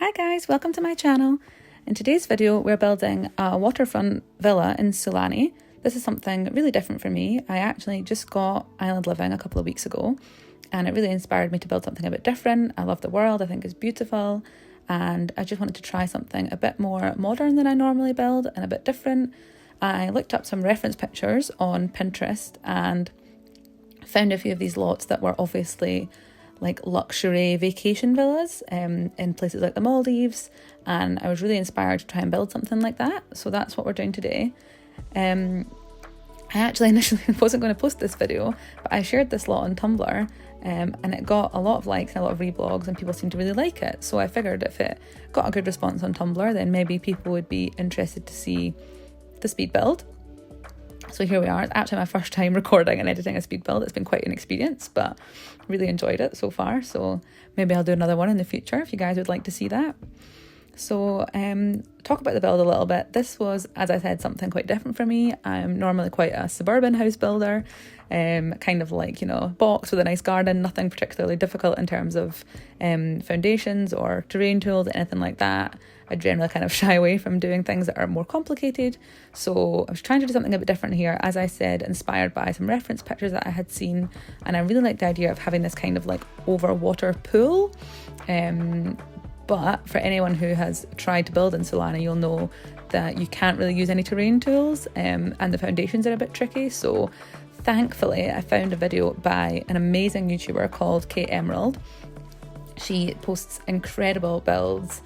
Hi guys, welcome to my channel. In today's video we're building a waterfront villa in Sulani. This is something really different for me. I actually just got island living a couple of weeks ago and it really inspired me to build something a bit different. I love the world, I think it's beautiful, and I just wanted to try something a bit more modern than I normally build and a bit different. I looked up some reference pictures on Pinterest and found a few of these lots that were obviously like luxury vacation villas in places like the Maldives, and I was really inspired to try and build something like that. So that's what we're doing today. I actually initially wasn't going to post this video, but I shared this lot on Tumblr and it got a lot of likes and a lot of reblogs and people seemed to really like it. So I figured if it got a good response on Tumblr, then maybe people would be interested to see the speed build. So here we are. It's actually my first time recording and editing a speed build. It's been quite an experience, but really enjoyed it so far. So maybe I'll do another one in the future if you guys would like to see that. So talk about the build a little bit. This was, as I said, something quite different for me. I'm normally quite a suburban house builder, kind of like, you know, box with a nice garden, nothing particularly difficult in terms of foundations or terrain tools, anything like that. I generally kind of shy away from doing things that are more complicated. So I was trying to do something a bit different here, as I said, inspired by some reference pictures that I had seen. And I really liked the idea of having this kind of like over water pool. But for anyone who has tried to build in Sulani, you'll know that you can't really use any terrain tools and the foundations are a bit tricky. So thankfully, I found a video by an amazing YouTuber called Kate Emerald. She posts incredible builds.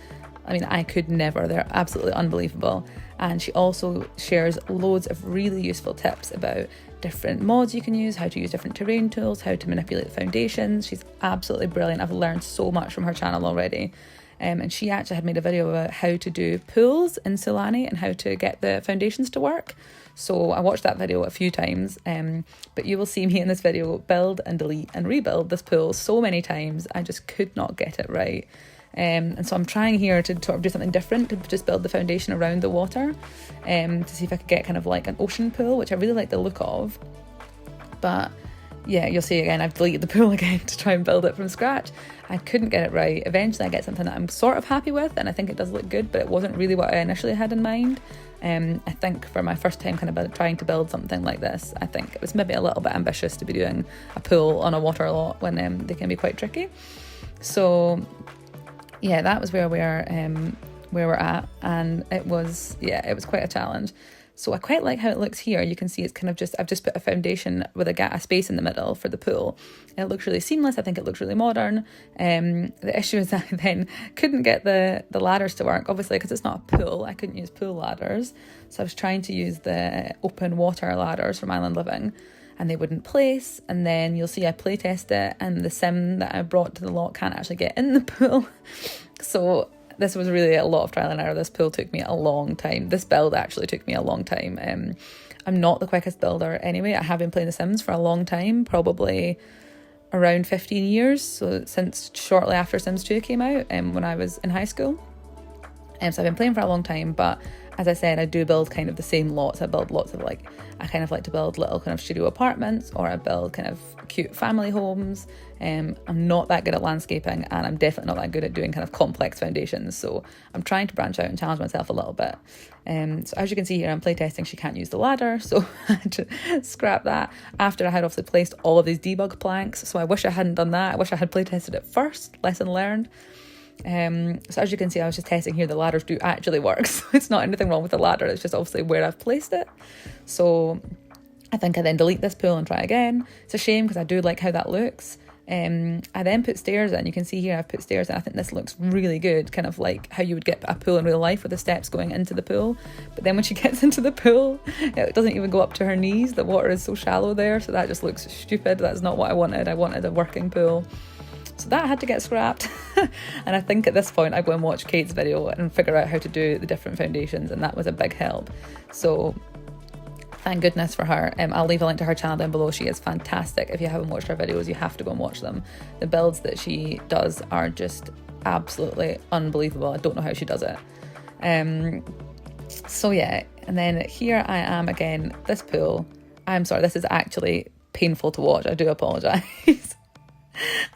I mean, I could never, they're absolutely unbelievable. And she also shares loads of really useful tips about different mods you can use, how to use different terrain tools, how to manipulate the foundations. She's absolutely brilliant. I've learned so much from her channel already. And she actually had made a video about how to do pools in Sulani and how to get the foundations to work. So I watched that video a few times, but you will see me in this video build and delete and rebuild this pool so many times. I just could not get it right. And so I'm trying here to sort of do something different, to just build the foundation around the water, to see if I could get kind of like an ocean pool, which I really like the look of. But yeah, you'll see again, I've deleted the pool again to try and build it from scratch. I couldn't get it right. Eventually I get something that I'm sort of happy with and I think it does look good, but it wasn't really what I initially had in mind. I think for my first time kind of trying to build something like this, I think it was maybe a little bit ambitious to be doing a pool on a water lot when they can be quite tricky. So yeah, that was where we're at, and it was quite a challenge. So I quite like how it looks here. You can see it's kind of just, I've just put a foundation with a space in the middle for the pool. And it looks really seamless. I think it looks really modern. The issue is that I then couldn't get the ladders to work, obviously, because it's not a pool. I couldn't use pool ladders. So I was trying to use the open water ladders from Island Living, and they wouldn't place. And then you'll see I playtest it, and the sim that I brought to the lot can't actually get in the pool. So this was really a lot of trial and error. This pool took me a long time. This build actually took me a long time. I'm not the quickest builder anyway. I have been playing The Sims for a long time, probably around 15 years. So since shortly after Sims 2 came out, when I was in high school. So I've been playing for a long time, but as I said, I do build kind of the same lots. I build lots of I kind of like to build little kind of studio apartments, or I build kind of cute family homes. I'm not that good at landscaping, and I'm definitely not that good at doing kind of complex foundations. So I'm trying to branch out and challenge myself a little bit. So as you can see here, I'm playtesting. She can't use the ladder, so I had to scrap that after I had obviously placed all of these debug planks. So I wish I hadn't done that. I wish I had playtested it first. Lesson learned. So as you can see, I was just testing here, the ladders do actually work, so it's not anything wrong with the ladder, it's just obviously where I've placed it. So I think I then delete this pool and try again. It's a shame because I do like how that looks. I then put stairs in. You can see here I've put stairs in. I think this looks really good, kind of like how you would get a pool in real life with the steps going into the pool. But then when she gets into the pool, it doesn't even go up to her knees. The water is so shallow there, so that just looks stupid. That's not what I wanted. I wanted a working pool. So that had to get scrapped. And I think at this point I go and watch Kate's video and figure out how to do the different foundations, and that was a big help. So thank goodness for her. I'll leave a link to her channel down below. She is fantastic. If you haven't watched her videos, you have to go and watch them. The builds that she does are just absolutely unbelievable. I don't know how she does it. So yeah, and then here I am again, this pool. I'm sorry, this is actually painful to watch. I do apologise.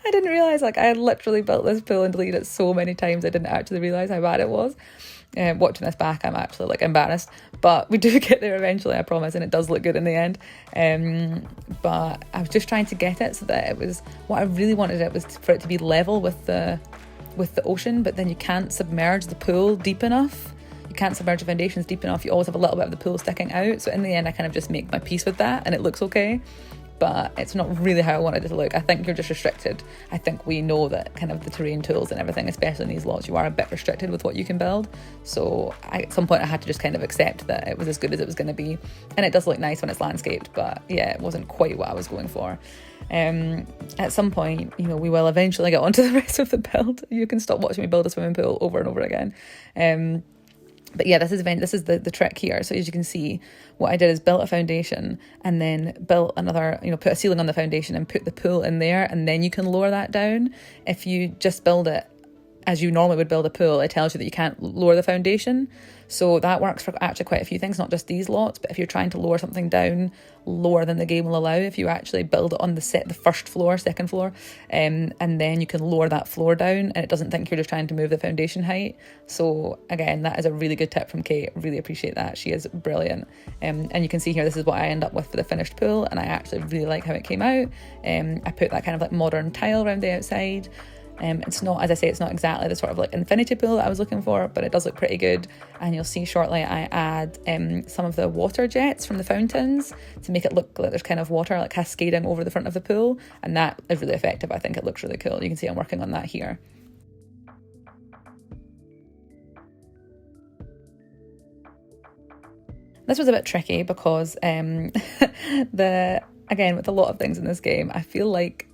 I didn't realise, like, I had literally built this pool and deleted it so many times I didn't actually realise how bad it was. Watching this back, I'm actually like embarrassed, but we do get there eventually, I promise, and it does look good in the end. But I was just trying to get it so that it was, what I really wanted it was for it to be level with the ocean, but then you can't submerge the pool deep enough. You can't submerge the foundations deep enough. You always have a little bit of the pool sticking out. So in the end, I kind of just make my peace with that and it looks okay. But it's not really how I wanted it to look. I think you're just restricted. I think we know that kind of the terrain tools and everything, especially in these lots, you are a bit restricted with what you can build. So at some point I had to just kind of accept that it was as good as it was going to be. And it does look nice when it's landscaped, but yeah, it wasn't quite what I was going for. At some point, you know, we will eventually get onto the rest of the build. You can stop watching me build a swimming pool over and over again. But yeah, this is the trick here. So as you can see, what I did is built a foundation and then built another, you know, put a ceiling on the foundation and put the pool in there, and then you can lower that down. If you just build it as you normally would build a pool, it tells you that you can't lower the foundation. So that works for actually quite a few things, not just these lots, but if you're trying to lower something down lower than the game will allow, if you actually build it on the first floor, second floor, and then you can lower that floor down and it doesn't think you're just trying to move the foundation height. So again, that is a really good tip from Kate. Really appreciate that. She is brilliant. And you can see here, this is what I end up with for the finished pool, and I actually really like how it came out. I put that kind of like modern tile around the outside. It's not, as I say, it's not exactly the sort of like infinity pool that I was looking for, but it does look pretty good. And you'll see shortly I add some of the water jets from the fountains to make it look like there's kind of water like cascading over the front of the pool, and that is really effective. I think it looks really cool. You can see I'm working on that here. This was a bit tricky because again, with a lot of things in this game, I feel like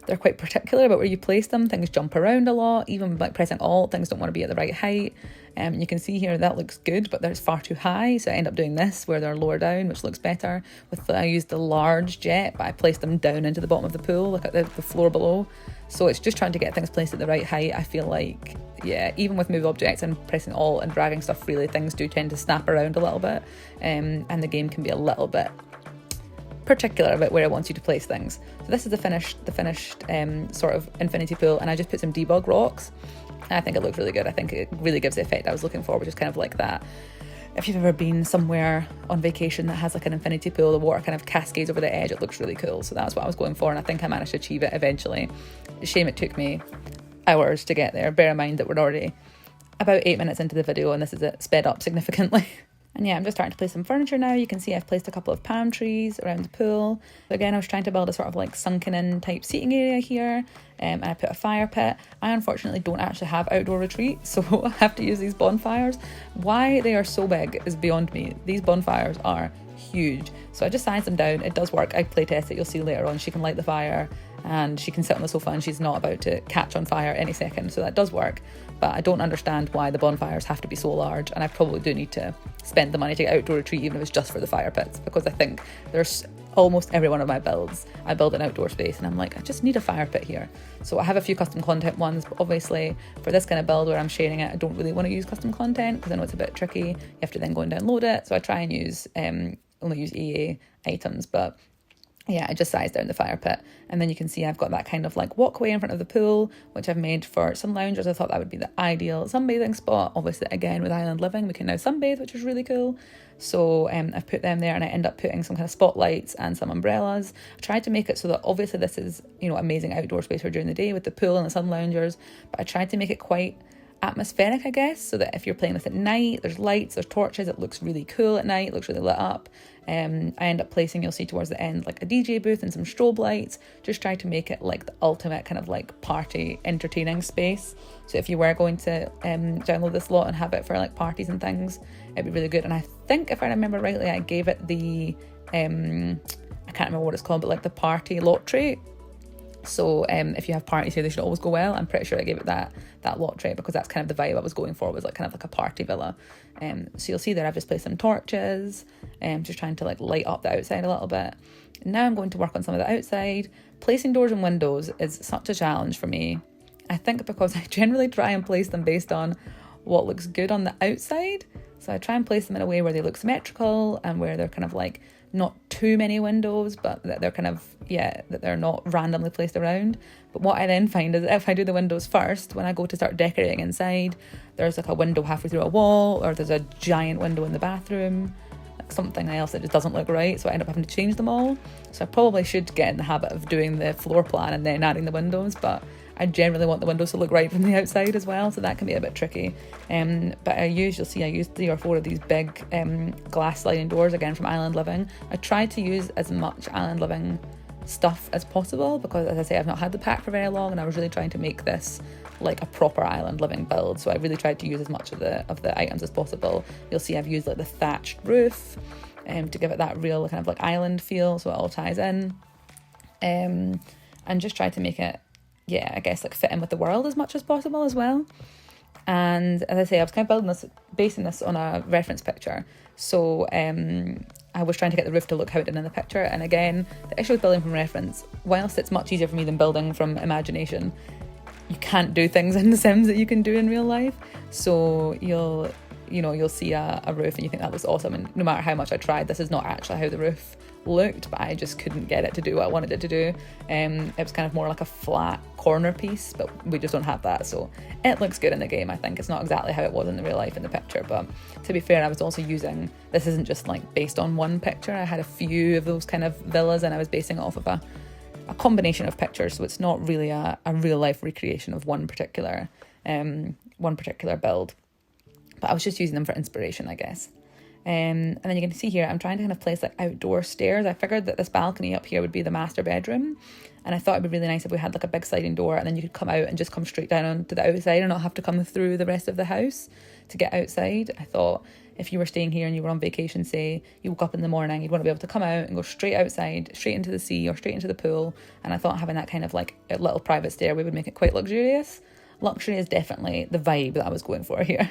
they're quite particular about where you place them. Things jump around a lot, even like pressing Alt, things don't want to be at the right height. You can see here that looks good, but they're far too high, so I end up doing this where they're lower down, which looks better. I used the large jet, but I placed them down into the bottom of the pool, look at the floor below. So it's just trying to get things placed at the right height. I feel like, yeah, even with move objects and pressing Alt and dragging stuff freely, things do tend to snap around a little bit, and the game can be a little bit particular about where it wants you to place things. So this is the finished sort of infinity pool, and I just put some debug rocks. And I think it looks really good. I think it really gives the effect I was looking for, which is kind of like that. If you've ever been somewhere on vacation that has like an infinity pool, the water kind of cascades over the edge, it looks really cool. So that's what I was going for, and I think I managed to achieve it eventually. It's a shame it took me hours to get there. Bear in mind that we're already about 8 minutes into the video, and this is it sped up significantly. And yeah, I'm just starting to place some furniture now. You can see I've placed a couple of palm trees around the pool. So again, I was trying to build a sort of like sunken in type seating area here. And I put a fire pit. I unfortunately don't actually have outdoor retreat, so I have to use these bonfires. Why they are so big is beyond me. These bonfires are huge. So I just sized them down. It does work. I playtest it. You'll see later on. She can light the fire and she can sit on the sofa and she's not about to catch on fire any second. So that does work. But I don't understand why the bonfires have to be so large, and I probably do need to spend the money to get outdoor retreat, even if it's just for the fire pits, because I think there's almost every one of my builds, I build an outdoor space and I'm like, I just need a fire pit here. So I have a few custom content ones, but obviously for this kind of build where I'm sharing it, I don't really want to use custom content because I know it's a bit tricky. You have to then go and download it. So I try and only use EA items, but yeah, I just sized down the fire pit, and then you can see I've got that kind of like walkway in front of the pool, which I've made for some loungers. I thought that would be the ideal sunbathing spot. Obviously, again, with island living, we can now sunbathe, which is really cool. So I've put them there, and I end up putting some kind of spotlights and some umbrellas. I tried to make it so that obviously this is, you know, amazing outdoor space for during the day with the pool and the sun loungers, but I tried to make it quite atmospheric, I guess, so that if you're playing this at night, there's lights, there's torches, it looks really cool at night, it looks really lit up. I end up placing, you'll see towards the end, like a DJ booth and some strobe lights. Just try to make it like the ultimate kind of like party entertaining space. So if you were going to download this lot and have it for like parties and things, it'd be really good. And I think if I remember rightly, I gave it the I can't remember what it's called, but like the party lot tray. So if you have parties here, they should always go well. I'm pretty sure I gave it that lot tray because that's kind of the vibe I was going for, was like kind of like a party villa. So you'll see there I've just placed some torches, just trying to like light up the outside a little bit. Now I'm going to work on some of the outside. Placing doors and windows is such a challenge for me. I think because I generally try and place them based on what looks good on the outside. So I try and place them in a way where they look symmetrical and where they're kind of like not too many windows, but that they're kind of, that they're not randomly placed around. But what I then find is if I do the windows first, when I go to start decorating inside, there's like a window halfway through a wall, or there's a giant window in the bathroom, like something else that just doesn't look right, so I end up having to change them all. So I probably should get in the habit of doing the floor plan and then adding the windows, but I generally want the windows to look right from the outside as well, so that can be a bit tricky. But you'll see I used 3 or 4 of these big glass sliding doors, again from Island Living. I tried to use as much Island Living stuff as possible because, as I say, I've not had the pack for very long, and I was really trying to make this like a proper Island Living build, so I really tried to use as much of the items as possible. You'll see I've used like the thatched roof to give it that real kind of like island feel, so it all ties in, and just try to make it, I guess, like fit in with the world as much as possible as well. And as I say, I was kind of basing this on a reference picture, so I was trying to get the roof to look how it did in the picture. And again, the issue with building from reference, whilst it's much easier for me than building from imagination, you can't do things in The Sims that you can do in real life. So you'll see a roof and you think that looks awesome, and no matter how much I tried, this is not actually how the roof looked, but I just couldn't get it to do what I wanted it to do. It was kind of more like a flat corner piece, but we just don't have that, so it looks good in the game. I think it's not exactly how it was in the real life in the picture, but to be fair, I was also using, this isn't just like based on one picture. I had a few of those kind of villas and I was basing it off of a combination of pictures, so it's not really a real life recreation of one particular build, but I was just using them for inspiration, I guess. And then you can see here I'm trying to kind of place like outdoor stairs. I figured that this balcony up here would be the master bedroom, and I thought it'd be really nice if we had like a big sliding door and then you could come out and just come straight down onto the outside and not have to come through the rest of the house to get outside. I thought if you were staying here and you were on vacation, say you woke up in the morning, you'd want to be able to come out and go straight outside, straight into the sea or straight into the pool, and I thought having that kind of like a little private stairway would make it quite luxurious. Luxury is definitely the vibe that I was going for here.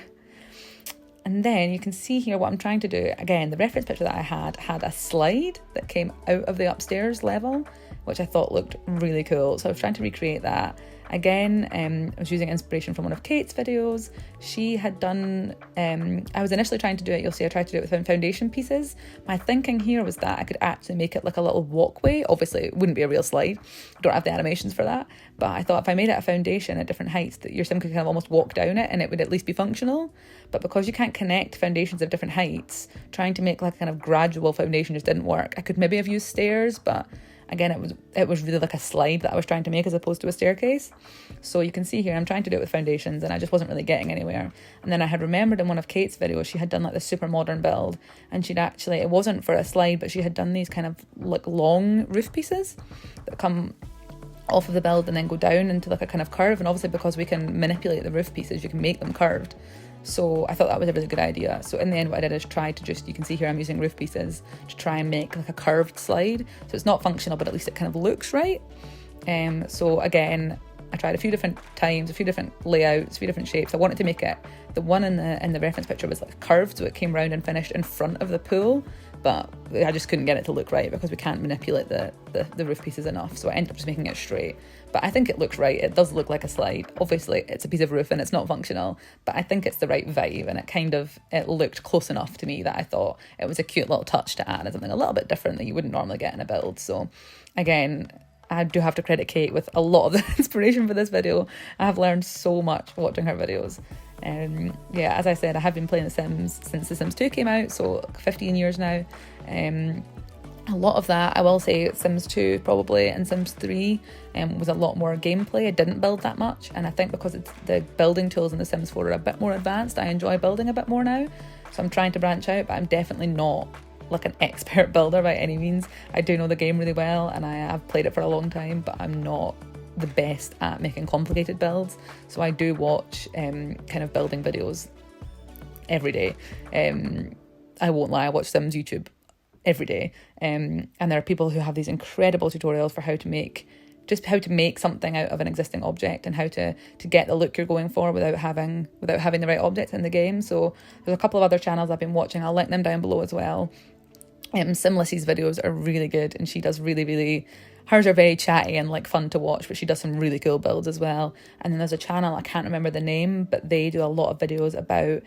And then you can see here what I'm trying to do. Again, the reference picture that I had a slide that came out of the upstairs level, which I thought looked really cool. So I was trying to recreate that. Again, I was using inspiration from one of Kate's videos. She had done, I was initially trying to do it, you'll see I tried to do it with foundation pieces. My thinking here was that I could actually make it like a little walkway. Obviously, it wouldn't be a real slide. I don't have the animations for that. But I thought if I made it a foundation at different heights, that your sim could kind of almost walk down it and it would at least be functional. But because you can't connect foundations of different heights, trying to make like a kind of gradual foundation just didn't work. I could maybe have used stairs, but again, it was really like a slide that I was trying to make as opposed to a staircase. So you can see here, I'm trying to do it with foundations and I just wasn't really getting anywhere. And then I had remembered in one of Kate's videos, she had done like this super modern build, and she'd actually, it wasn't for a slide, but she had done these kind of like long roof pieces that come off of the build and then go down into like a kind of curve. And obviously because we can manipulate the roof pieces, you can make them curved. So I thought that was a really good idea. So in the end, what I did is try to just, you can see here I'm using roof pieces to try and make like a curved slide. So it's not functional, but at least it kind of looks right. So again, I tried a few different times, a few different layouts, a few different shapes. I wanted to make it, the one in the reference picture was like curved, so it came round and finished in front of the pool, but I just couldn't get it to look right because we can't manipulate the roof pieces enough. So I ended up just making it straight. But I think it looks right. It does look like a slide. Obviously, it's a piece of roof and it's not functional, but I think it's the right vibe, and it looked close enough to me that I thought it was a cute little touch to add as something a little bit different that you wouldn't normally get in a build. So again, I do have to credit Kate with a lot of the inspiration for this video. I have learned so much watching her videos. As I said, I have been playing The Sims since The Sims 2 came out, so 15 years now. A lot of that, I will say, Sims 2 probably and Sims 3 was a lot more gameplay. I didn't build that much, and I think because the building tools in The Sims 4 are a bit more advanced, I enjoy building a bit more now. So I'm trying to branch out, but I'm definitely not like an expert builder by any means. I do know the game really well and I have played it for a long time, but I'm not the best at making complicated builds. So I do watch kind of building videos every day. I won't lie, I watch Sims YouTube every day, and there are people who have these incredible tutorials for how to make something out of an existing object and how to get the look you're going for without having the right objects in the game. So there's a couple of other channels I've been watching. I'll link them down below as well. Simlissy's videos are really good, and she does really, hers are very chatty and like fun to watch, but she does some really cool builds as well. And then there's a channel, I can't remember the name, but they do a lot of videos about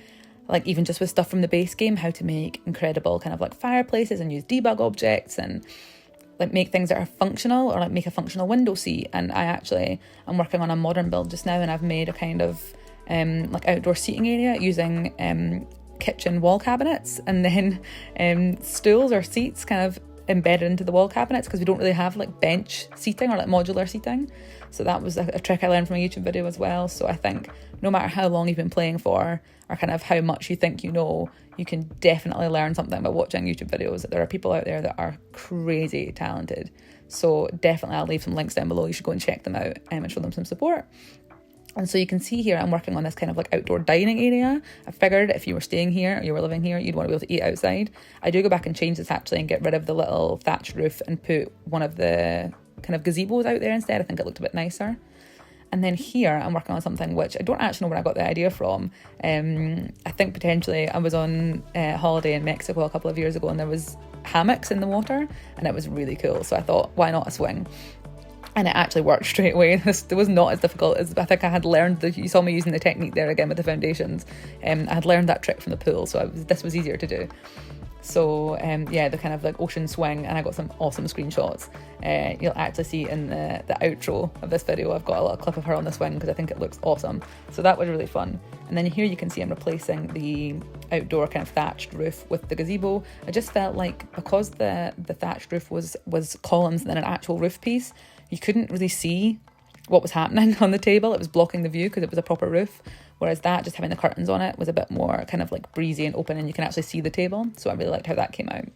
like even just with stuff from the base game, how to make incredible kind of like fireplaces and use debug objects and like make things that are functional, or like make a functional window seat. And I'm working on a modern build just now, and I've made a kind of like outdoor seating area using kitchen wall cabinets, and then stools or seats kind of embedded into the wall cabinets, because we don't really have like bench seating or like modular seating. So that was a trick I learned from a YouTube video as well. So I think no matter how long you've been playing for, or kind of how much you think you know, you can definitely learn something by watching YouTube videos. There are people out there that are crazy talented. So definitely I'll leave some links down below. You should go and check them out and show them some support. And so you can see here, I'm working on this kind of like outdoor dining area. I figured if you were staying here or you were living here, you'd want to be able to eat outside. I do go back and change this actually and get rid of the little thatched roof and put one of the kind of gazebos out there instead. I think it looked a bit nicer. And then here I'm working on something which I don't actually know where I got the idea from. I think potentially I was on holiday in Mexico a couple of years ago, and there was hammocks in the water, and it was really cool. So I thought, why not a swing? And it actually worked straight away. It was not as difficult as I think I had learned. You saw me using the technique there again with the foundations. I had learned that trick from the pool, so this was easier to do. So yeah, the kind of like ocean swing, and I got some awesome screenshots. You'll actually see in the outro of this video, I've got a little clip of her on the swing because I think it looks awesome. So that was really fun. And then here you can see I'm replacing the outdoor kind of thatched roof with the gazebo. I just felt like because the thatched roof was columns and then an actual roof piece, you couldn't really see what was happening on the table. It was blocking the view because it was a proper roof. Whereas that, just having the curtains on it, was a bit more kind of like breezy and open, and you can actually see the table. So I really liked how that came out.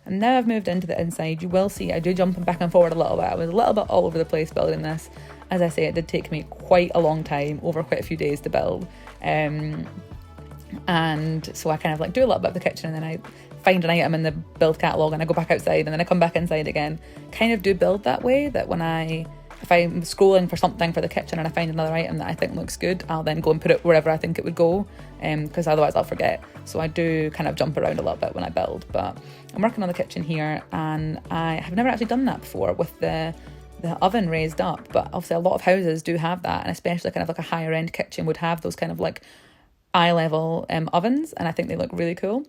And now I've moved into the inside. You will see I do jump back and forward a little bit. I was a little bit all over the place building this. As I say, it did take me quite a long time, over quite a few days to build. And so I kind of like do a little bit of the kitchen, and then I find an item in the build catalogue and I go back outside, and then I come back inside again. Kind of do build that way, that if I'm scrolling for something for the kitchen and I find another item that I think looks good, I'll then go and put it wherever I think it would go, because otherwise I'll forget. So I do kind of jump around a little bit when I build. But I'm working on the kitchen here, and I have never actually done that before with the oven raised up, but obviously a lot of houses do have that, and especially kind of like a higher end kitchen would have those kind of like eye level ovens, and I think they look really cool.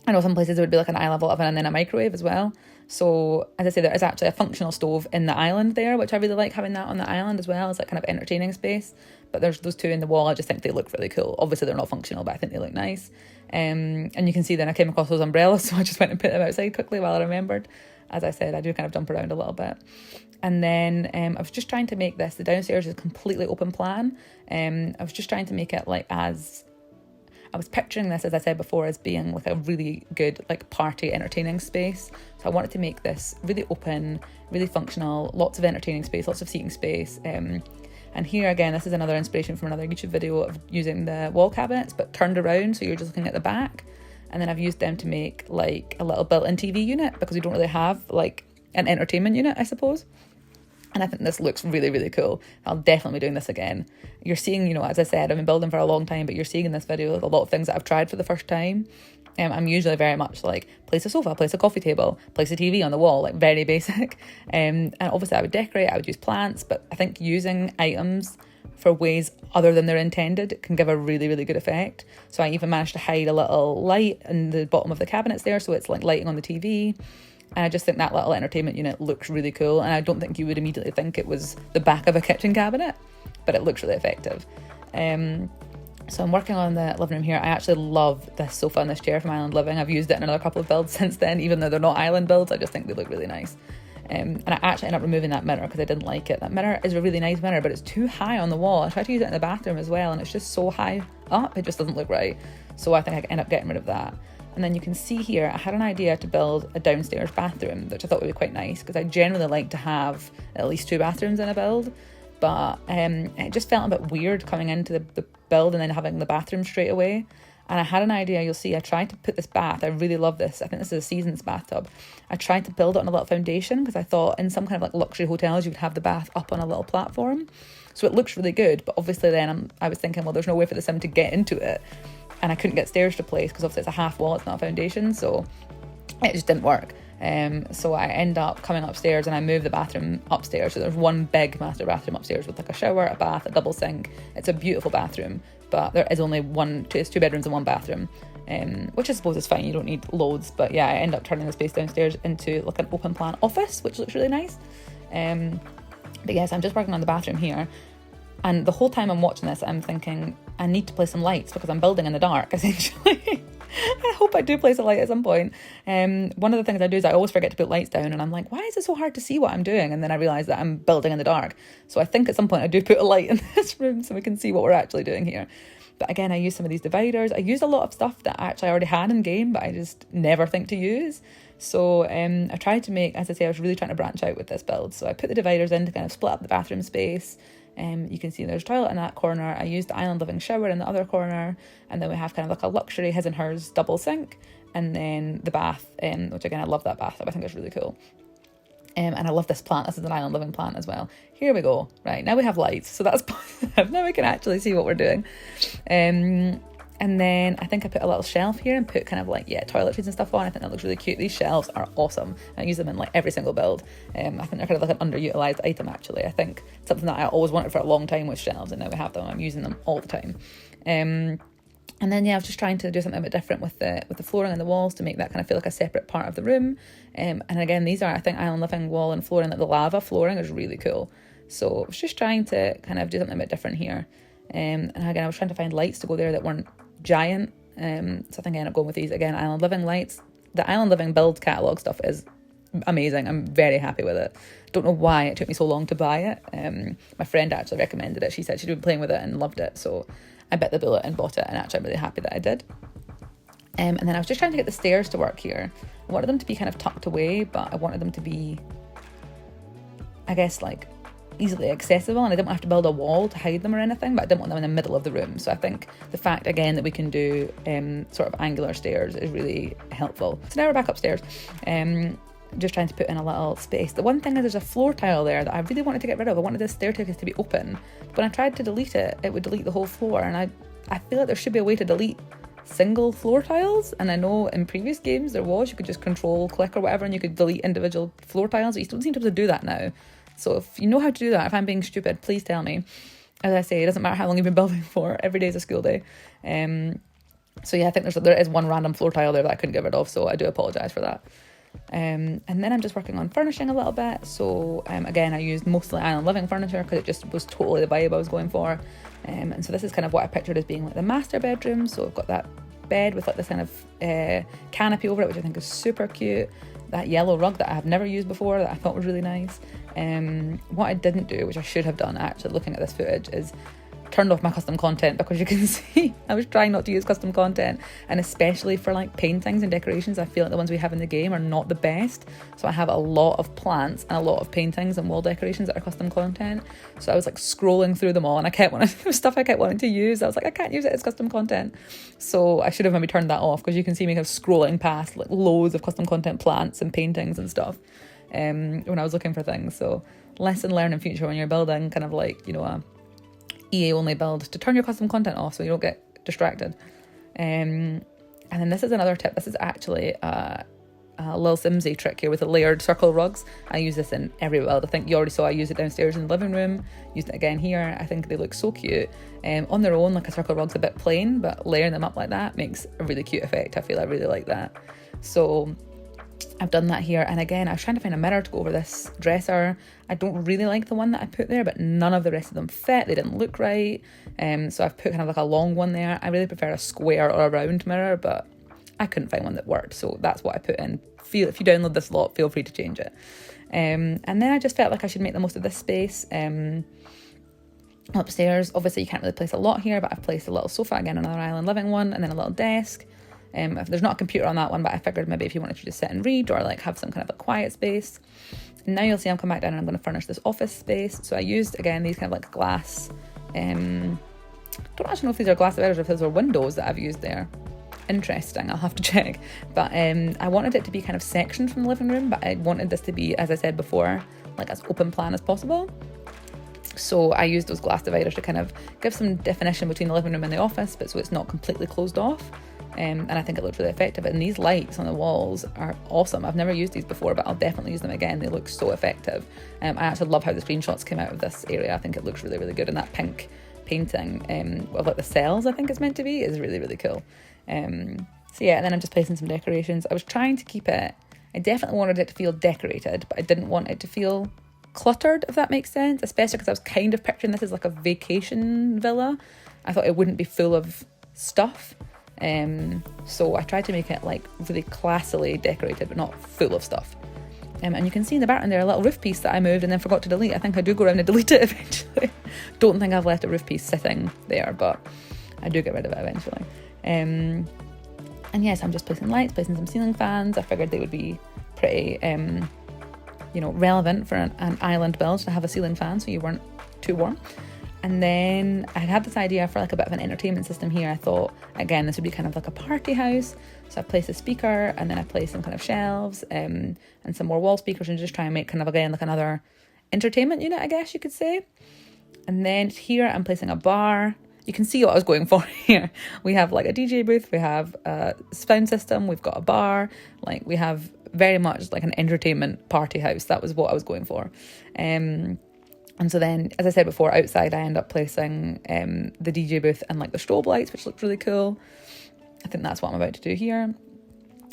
I know some places there would be like an eye level oven and then a microwave as well. So as I say, there is actually a functional stove in the island there, which I really like having that on the island as well as like kind of entertaining space. But there's those two in the wall. I just think they look really cool. Obviously they're not functional, but I think they look nice. And you can see then I came across those umbrellas, so I just went and put them outside quickly while I remembered. As I said, I do kind of jump around a little bit. And then I was just trying to make this, the downstairs is a completely open plan. I was just trying to make it like I was picturing this, as I said before, as being like a really good like party entertaining space. So I wanted to make this really open, really functional, lots of entertaining space, lots of seating space. And here again, this is another inspiration from another YouTube video of using the wall cabinets, but turned around, so you're just looking at the back. And then I've used them to make like a little built-in TV unit, because we don't really have like an entertainment unit, I suppose. And I think this looks really, really cool. I'll definitely be doing this again. You're seeing, you know, as I said, I've been building for a long time, but you're seeing in this video a lot of things that I've tried for the first time. I'm usually very much like, place a sofa, place a coffee table, place a TV on the wall, like very basic. And obviously I would decorate, I would use plants, but I think using items for ways other than they're intended can give a really, really good effect. So I even managed to hide a little light in the bottom of the cabinets there, so it's like lighting on the TV. And I just think that little entertainment unit looks really cool. And I don't think you would immediately think it was the back of a kitchen cabinet, but it looks really effective. So I'm working on the living room here. I actually love this sofa and this chair from Island Living. I've used it in another couple of builds since then, even though they're not island builds. I just think they look really nice. And I actually ended up removing that mirror because I didn't like it. That mirror is a really nice mirror, but it's too high on the wall. I tried to use it in the bathroom as well, and it's just so high up, it just doesn't look right. So I think I end up getting rid of that. And then you can see here, I had an idea to build a downstairs bathroom, which I thought would be quite nice, because I generally like to have at least 2 bathrooms in a build. But it just felt a bit weird coming into the build and then having the bathroom straight away. And I had an idea, you'll see, I tried to put this bath, I really love this, I think this is a SIMS bathtub. I tried to build it on a little foundation, because I thought in some kind of like luxury hotels you would have the bath up on a little platform. So it looks really good, but obviously then I was thinking, well, there's no way for the sim to get into it. And I couldn't get stairs to place, because obviously it's a half wall, it's not a foundation, so it just didn't work. So I end up coming upstairs and I move the bathroom upstairs. So there's one big master bathroom upstairs with like a shower, a bath, a double sink. It's a beautiful bathroom, but there is only it's 2 bedrooms and 1 bathroom, which I suppose is fine. You don't need loads. But yeah, I end up turning the space downstairs into like an open plan office, which looks really nice. But yes, I'm just working on the bathroom here. And the whole time I'm watching this, I'm thinking, I need to place some lights because I'm building in the dark, essentially. I hope I do place a light at some point. One of the things I do is I always forget to put lights down, and I'm like, why is it so hard to see what I'm doing? And then I realise that I'm building in the dark. So I think at some point I do put a light in this room so we can see what we're actually doing here. But again, I use some of these dividers. I use a lot of stuff that actually I already had in game, but I just never think to use. So I tried to make, as I say, I was really trying to branch out with this build. So I put the dividers in to kind of split up the bathroom space. You can see there's a toilet in that corner. I used the island living shower in the other corner, and then we have kind of like a luxury his and hers double sink, and then the bath, which again I love that bathtub. I think it's really cool. And I love this plant. This is an island living plant as well. Here we go. Right, now we have lights, so that's positive. Now we can actually see what we're doing. And then I think I put a little shelf here and put kind of like, toiletries and stuff on. I think that looks really cute. These shelves are awesome. I use them in like every single build. I think they're kind of like an underutilized item, actually. I think something that I always wanted for a long time was shelves, and now we have them. I'm using them all the time. And then, I was just trying to do something a bit different with the flooring and the walls to make that kind of feel like a separate part of the room. And again, these are, I think, island living wall and flooring. Like the lava flooring is really cool. So I was just trying to kind of do something a bit different here. And again, I was trying to find lights to go there that weren't giant. So I think I ended up going with these. Again, island living lights. The island living build catalogue stuff is amazing. I'm very happy with it. Don't know why it took me so long to buy it. My friend actually recommended it. She said she'd been playing with it and loved it. So I bit the bullet and bought it, and actually I'm really happy that I did. And then I was just trying to get the stairs to work here. I wanted them to be kind of tucked away, but I wanted them to be, I guess, like easily accessible, and I didn't have to build a wall to hide them or anything, but I didn't want them in the middle of the room. So I think the fact, again, that we can do sort of angular stairs is really helpful. So now we're back upstairs. Just trying to put in a little space. The one thing is there's a floor tile there that I really wanted to get rid of. I wanted this staircase to be open. When I tried to delete it, it would delete the whole floor, and I feel like there should be a way to delete single floor tiles. And I know in previous games you could just control click or whatever and you could delete individual floor tiles, but you don't seem to be able to do that now. So if you know how to do that, if I'm being stupid, please tell me. As I say, it doesn't matter how long you've been building for, every day is a school day. So I think there is one random floor tile there that I couldn't get rid of, so I do apologise for that. And then I'm just working on furnishing a little bit. So again, I used mostly island living furniture because it just was totally the vibe I was going for. And so this is kind of what I pictured as being like the master bedroom. So I've got that bed with like this kind of canopy over it, which I think is super cute. That yellow rug that I have never used before that I thought was really nice. What I didn't do, which I should have done actually looking at this footage, is turned off my custom content, because you can see I was trying not to use custom content, and especially for like paintings and decorations, I feel like the ones we have in the game are not the best. So I have a lot of plants and a lot of paintings and wall decorations that are custom content. So I was like scrolling through them all, and there was stuff I kept wanting to use. I was like, I can't use it as custom content. So I should have maybe turned that off, because you can see me kind of scrolling past like loads of custom content plants and paintings and stuff when I was looking for things. So lesson learned in future when you're building kind of like, a EA only build, to turn your custom content off so you don't get distracted. And then this is another tip. This is actually a little Simsy trick here with the layered circle rugs. I use this in every build. I think you already saw I use it downstairs in the living room, used it again here. I think they look so cute. On their own, like a circle rug's a bit plain, but layering them up like that makes a really cute effect. I really like that. So I've done that here. And again, I was trying to find a mirror to go over this dresser. I don't really like the one that I put there, but none of the rest of them fit. They didn't look right. So I've put kind of like a long one there. I really prefer a square or a round mirror, but I couldn't find one that worked. So that's what I put in. If you download this lot, feel free to change it. And then I just felt like I should make the most of this space. Upstairs, obviously you can't really place a lot here, but I've placed a little sofa, again, another island living one, and then a little desk. If there's not a computer on that one, but I figured maybe if you wanted to just sit and read or like have some kind of a quiet space. And now you'll see I'm coming back down and I'm going to furnish this office space. So I used, again, these kind of like glass, don't actually know if these are glass dividers or if those are windows that I've used there. Interesting, I'll have to check. But I wanted it to be kind of sectioned from the living room, but I wanted this to be, as I said before, like as open plan as possible. So I used those glass dividers to kind of give some definition between the living room and the office, but so it's not completely closed off. And I think it looked really effective. And these lights on the walls are awesome. I've never used these before, but I'll definitely use them again. They look so effective. I actually love how the screenshots came out of this area. I think it looks really, really good. And that pink painting of like the cells, I think it's meant to be, is really, really cool. So yeah, and then I'm just placing some decorations. I was trying to keep it, I definitely wanted it to feel decorated, but I didn't want it to feel cluttered, if that makes sense, especially because I was kind of picturing this as like a vacation villa. I thought it wouldn't be full of stuff. So I tried to make it like really classily decorated, but not full of stuff. And you can see in the background there a little roof piece that I moved and then forgot to delete. I think I do go around and delete it eventually. Don't think I've left a roof piece sitting there, but I do get rid of it eventually. And yes, I'm just placing lights, placing some ceiling fans. I figured they would be pretty, relevant for an island build to have a ceiling fan so you weren't too warm. And then I had this idea for like a bit of an entertainment system here. I thought, again, this would be kind of like a party house. So I placed a speaker and then I placed some kind of shelves and some more wall speakers and just try and make kind of, again, like another entertainment unit, I guess you could say. And then here I'm placing a bar. You can see what I was going for here. We have like a DJ booth, we have a sound system, we've got a bar, like we have very much like an entertainment party house. That was what I was going for. And so then, as I said before, outside I end up placing the DJ booth and like the strobe lights, which looked really cool. I think that's what I'm about to do here.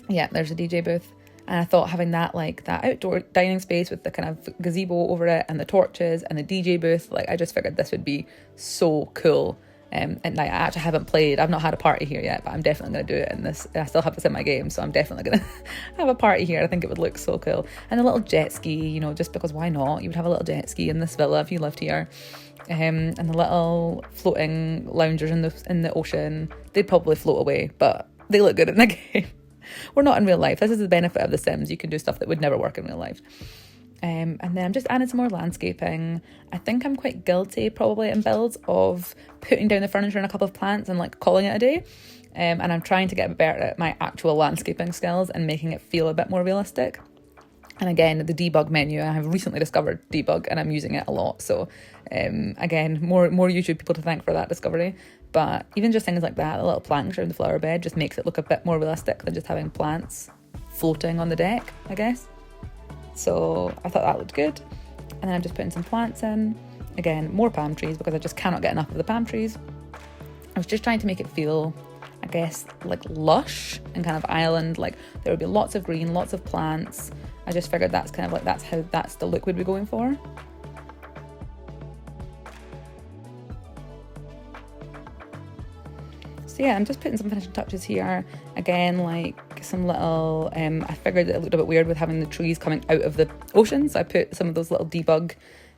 Yeah, there's a DJ booth. And I thought having that like that outdoor dining space with the kind of gazebo over it and the torches and the DJ booth, like I just figured this would be so cool. And I actually haven't played, I've not had a party here yet, but I'm definitely going to do it in this. I still have this in my game, so I'm definitely going to have a party here. I think it would look so cool. And a little jet ski, just because why not? You would have a little jet ski in this villa if you lived here. And the little floating loungers in the ocean, they'd probably float away, but they look good in the game. We're not in real life. This is the benefit of The Sims. You can do stuff that would never work in real life. And then I'm just adding some more landscaping. I think I'm quite guilty probably in builds of putting down the furniture and a couple of plants and like calling it a day. And I'm trying to get better at my actual landscaping skills and making it feel a bit more realistic. And again, the debug menu, I have recently discovered debug and I'm using it a lot. So again, more YouTube people to thank for that discovery. But even just things like that, the little planks around the flower bed just makes it look a bit more realistic than just having plants floating on the deck, I guess. So I thought that looked good. And then I'm just putting some plants in. Again, more palm trees because I just cannot get enough of the palm trees. I was just trying to make it feel, I guess, like lush and kind of island. Like there would be lots of green, lots of plants. I just figured that's kind of like, that's the look we'd be going for. So yeah, I'm just putting some finishing touches here. Again, like some little, I figured it looked a bit weird with having the trees coming out of the ocean. So I put some of those little debug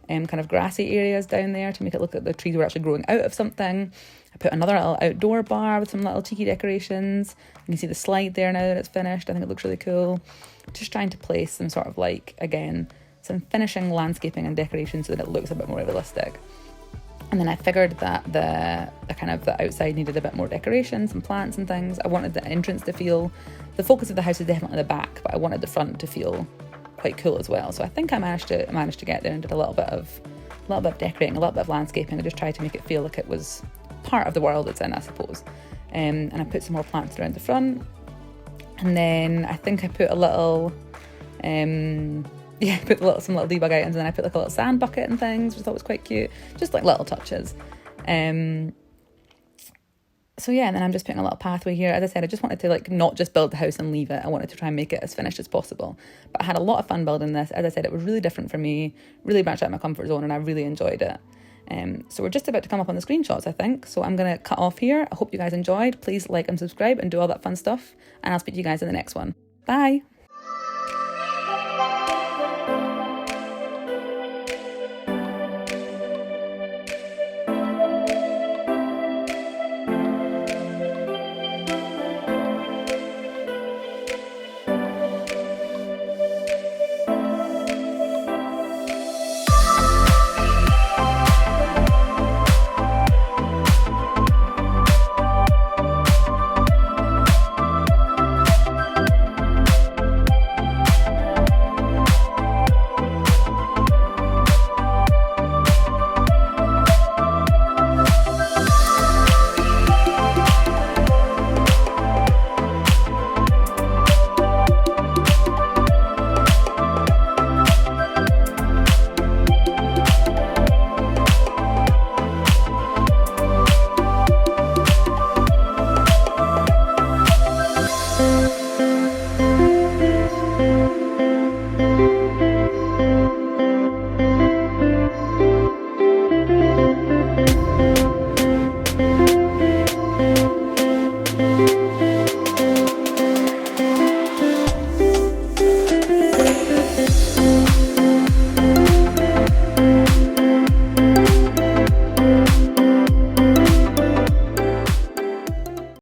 kind of grassy areas down there to make it look like the trees were actually growing out of something. I put another little outdoor bar with some little cheeky decorations. You can see the slide there now that it's finished. I think it looks really cool. Just trying to place some sort of like, again, some finishing landscaping and decoration so that it looks a bit more realistic. And then I figured that the kind of the outside needed a bit more decoration, some plants and things. I wanted the entrance to feel, the focus of the house is definitely the back, but I wanted the front to feel quite cool as well. So I think I managed to get there and did a little bit of decorating, a little bit of landscaping. I just tried to make it feel like it was part of the world it's in, I suppose. And I put some more plants around the front. And then I think I put a little, some little debug items, and then I put like a little sand bucket and things, which I thought was quite cute. Just like little touches. So yeah, and then I'm just putting a little pathway here. As I said, I just wanted to like not just build the house and leave it. I wanted to try and make it as finished as possible. But I had a lot of fun building this. As I said, it was really different for me, really branched out of my comfort zone, and I really enjoyed it. So we're just about to come up on the screenshots, I think. So I'm going to cut off here. I hope you guys enjoyed. Please like and subscribe and do all that fun stuff. And I'll speak to you guys in the next one. Bye.